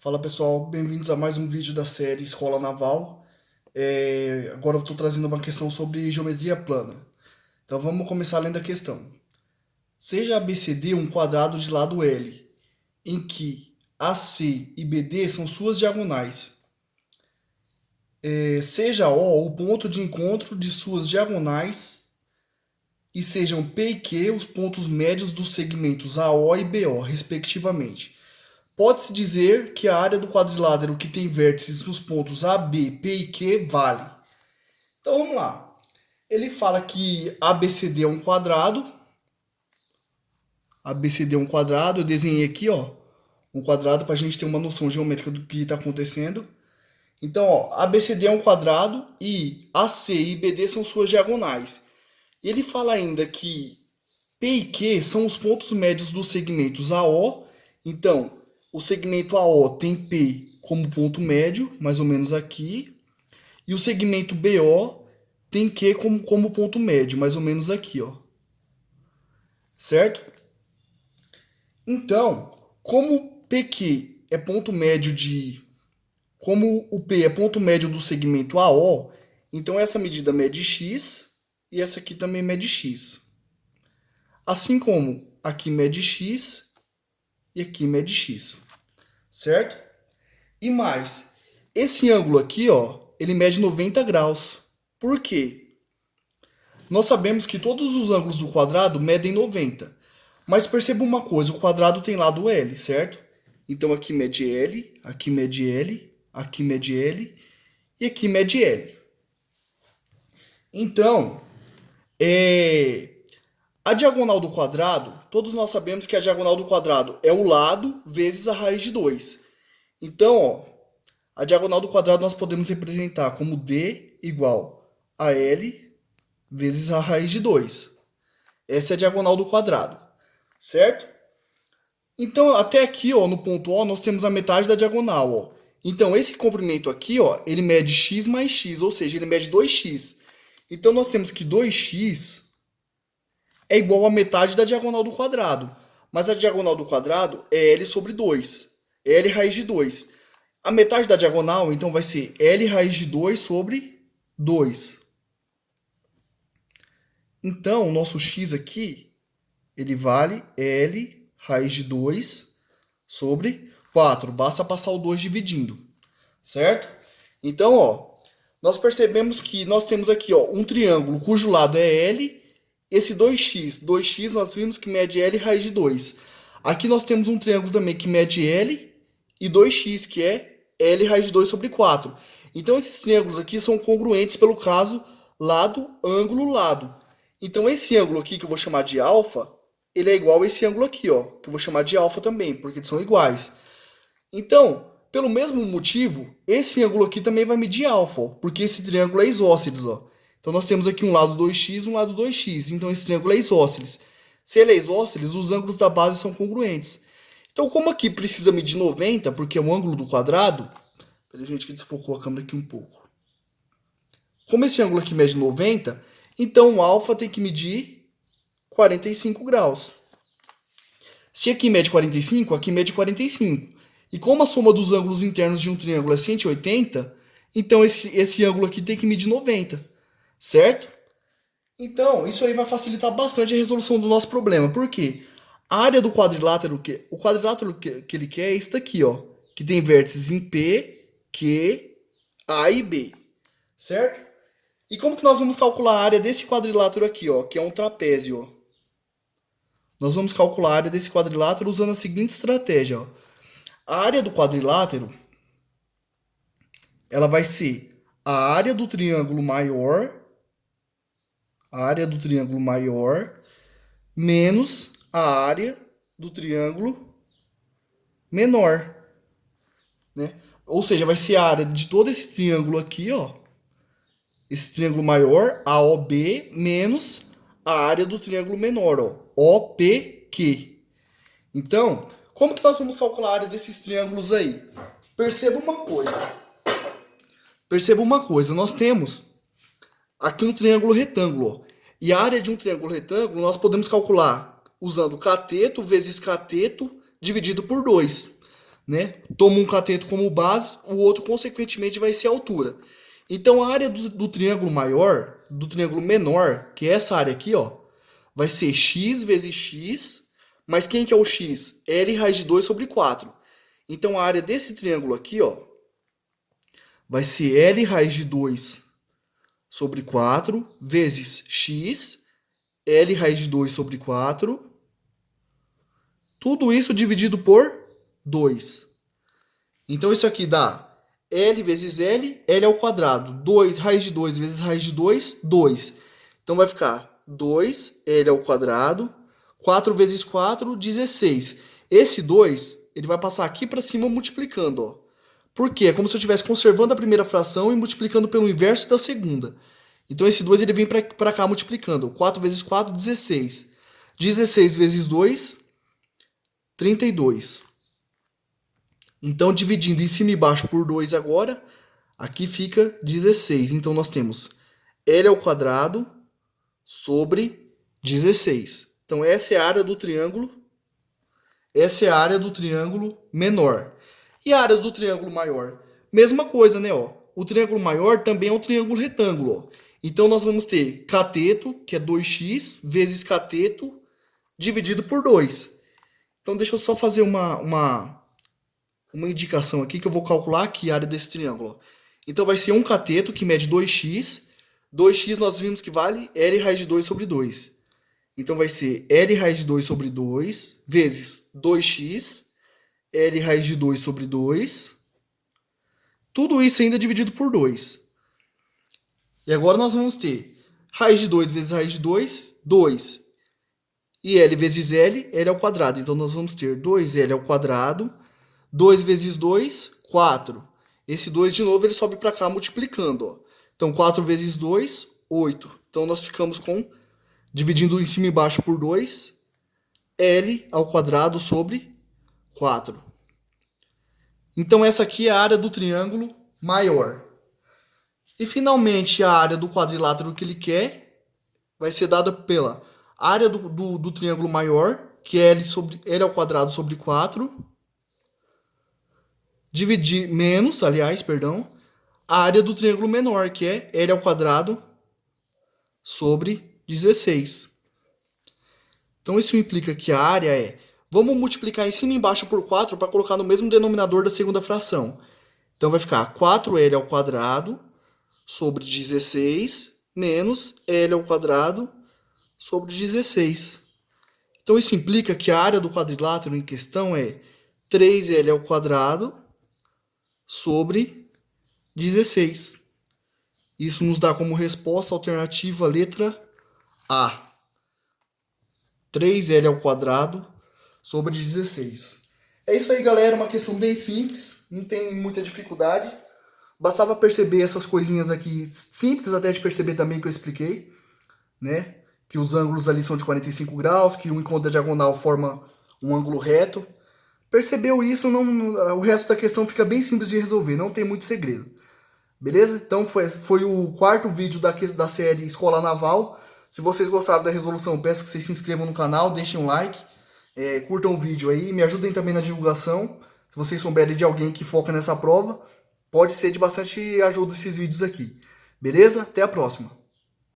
Fala pessoal, bem-vindos a mais um vídeo da série Escola Naval. Agora eu estou trazendo uma questão sobre geometria plana. Então vamos começar lendo a questão. Seja ABCD um quadrado de lado L, em que AC e BD são suas diagonais. Seja O o ponto de encontro de suas diagonais e sejam P e Q os pontos médios dos segmentos AO e BO, respectivamente. Pode-se dizer que a área do quadrilátero que tem vértices nos pontos A, B, P e Q vale. Então vamos lá. Ele fala que ABCD é um quadrado. ABCD é um quadrado. Eu desenhei aqui, ó, um quadrado para a gente ter uma noção geométrica do que está acontecendo. Então, ó, ABCD é um quadrado e AC e BD são suas diagonais. E ele fala ainda que P e Q são os pontos médios dos segmentos AO. Então, o segmento AO tem P como ponto médio, mais ou menos aqui. E o segmento BO tem Q como ponto médio, mais ou menos aqui, ó. Certo? Então, como PQ é ponto médio de... Como o P é ponto médio do segmento AO, então essa medida mede X e essa aqui também mede X. Assim como aqui mede X e aqui mede X. Certo? E mais, esse ângulo aqui, ó, ele mede 90 graus. Por quê? Nós sabemos que todos os ângulos do quadrado medem 90. Mas perceba uma coisa, o quadrado tem lado L, certo? Então aqui mede L, aqui mede L, aqui mede L e aqui mede L. Então, a diagonal do quadrado, todos nós sabemos que a diagonal do quadrado é o lado vezes a raiz de 2. Então, ó, a diagonal do quadrado nós podemos representar como D igual a L vezes a raiz de 2. Essa é a diagonal do quadrado, certo? Então, até aqui, ó, no ponto O, nós temos a metade da diagonal, ó. Então, esse comprimento aqui, ó, ele mede x mais x, ou seja, ele mede 2x. Então, nós temos que 2x é igual a metade da diagonal do quadrado. Mas a diagonal do quadrado é L sobre 2. L raiz de 2. A metade da diagonal, então, vai ser L raiz de 2 sobre 2. Então, o nosso x aqui, ele vale L raiz de 2 sobre 4. Basta passar o 2 dividindo, certo? Então, ó, nós percebemos que nós temos aqui, ó, um triângulo cujo lado é L. Esse 2x nós vimos que mede L raiz de 2. Aqui nós temos um triângulo também que mede L e 2x, que é L raiz de 2 sobre 4. Então, esses triângulos aqui são congruentes pelo caso lado, ângulo, lado. Então, esse ângulo aqui, que eu vou chamar de alfa, ele é igual a esse ângulo aqui, ó, que eu vou chamar de alfa também, porque eles são iguais. Então, pelo mesmo motivo, esse ângulo aqui também vai medir alfa, ó, porque esse triângulo é isósceles, ó. Então, nós temos aqui um lado 2x, um lado 2x. Então, esse triângulo é isósceles. Se ele é isósceles, os ângulos da base são congruentes. Então, como aqui precisa medir 90, porque é o ângulo do quadrado... Peraí, gente, que desfocou a câmera aqui um pouco. Como esse ângulo aqui mede 90, então o alfa tem que medir 45 graus. Se aqui mede 45, aqui mede 45. E como a soma dos ângulos internos de um triângulo é 180, então esse ângulo aqui tem que medir 90, certo? Então, isso aí vai facilitar bastante a resolução do nosso problema. Por quê? A área do quadrilátero, o quadrilátero que ele quer é esse daqui, ó, que tem vértices em P, Q, A e B, certo? E como que nós vamos calcular a área desse quadrilátero aqui, ó, que é um trapézio, ó? Nós vamos calcular a área desse quadrilátero usando a seguinte estratégia, ó. A área do quadrilátero, ela vai ser a área do triângulo maior, menos a área do triângulo menor, né? Ou seja, vai ser a área de todo esse triângulo aqui, ó, esse triângulo maior, AOB, menos a área do triângulo menor, ó, OPQ. Então, como que nós vamos calcular a área desses triângulos aí? Perceba uma coisa, nós temos aqui um triângulo retângulo, ó, e a área de um triângulo retângulo nós podemos calcular usando cateto vezes cateto dividido por 2. né? Toma um cateto como base, o outro, consequentemente, vai ser a altura. Então, a área do triângulo maior, do triângulo menor, que é essa área aqui, ó, vai ser x vezes x, mas quem que é o x? L raiz de 2 sobre 4. Então, a área desse triângulo aqui, ó, vai ser L raiz de 2 sobre 4 vezes x, L raiz de 2 sobre 4. Tudo isso dividido por 2. Então, isso aqui dá L vezes L, L ao quadrado. 2, raiz de 2 vezes raiz de 2, 2. Então, vai ficar 2L ao quadrado. 4 vezes 4, 16. Esse 2, ele vai passar aqui para cima multiplicando, ó. Por quê? É como se eu estivesse conservando a primeira fração e multiplicando pelo inverso da segunda. Então, esse 2 ele vem para cá multiplicando. 4 vezes 4, 16. 16 vezes 2, 32. Então, dividindo em cima e embaixo por 2 agora, aqui fica 16. Então, nós temos L ao quadrado sobre 16. Então, essa é a área do triângulo. Essa é a área do triângulo menor. E a área do triângulo maior? Mesma coisa, né? Ó. O triângulo maior também é um triângulo retângulo. Ó. Então, nós vamos ter cateto, que é 2x, vezes cateto, dividido por 2. Então, deixa eu só fazer uma indicação aqui, que eu vou calcular aqui a área desse triângulo. Ó. Então, vai ser um cateto, que mede 2x. 2x nós vimos que vale L raiz de 2 sobre 2. Então, vai ser L raiz de 2 sobre 2, vezes 2x, L raiz de 2 sobre 2. Tudo isso ainda dividido por 2. E agora nós vamos ter raiz de 2 vezes raiz de 2, 2. E L vezes L, L ao quadrado. Então, nós vamos ter 2L ao quadrado. 2 vezes 2, 4. Esse 2, de novo, ele sobe para cá multiplicando. Ó. Então, 4 vezes 2, 8. Então, nós ficamos com, dividindo em cima e embaixo por 2, L ao quadrado sobre 4. Então, essa aqui é a área do triângulo maior. E, finalmente, a área do quadrilátero que ele quer vai ser dada pela área do triângulo maior, que é L ao quadrado sobre 4, dividir menos, a área do triângulo menor, que é L ao quadrado sobre 16. Então, isso implica que a área é... Vamos multiplicar em cima e embaixo por 4 para colocar no mesmo denominador da segunda fração. Então, vai ficar 4L ao quadrado sobre 16 menos L ao quadrado sobre 16. Então, isso implica que a área do quadrilátero em questão é 3L ao quadrado sobre 16. Isso nos dá como resposta a alternativa a letra A. 3L ao quadrado sobre 16. É isso aí, galera. Uma questão bem simples. Não tem muita dificuldade. Bastava perceber essas coisinhas aqui, simples até de perceber também que eu expliquei, né? Que os ângulos ali são de 45 graus, que um encontro da diagonal forma um ângulo reto. Percebeu isso, o resto da questão fica bem simples de resolver, não tem muito segredo. Beleza? Então foi o quarto vídeo da série Escola Naval. Se vocês gostaram da resolução, peço que vocês se inscrevam no canal, deixem um like, curtam o vídeo aí, me ajudem também na divulgação. Se vocês souberem de alguém que foca nessa prova, pode ser de bastante ajuda esses vídeos aqui. Beleza? Até a próxima!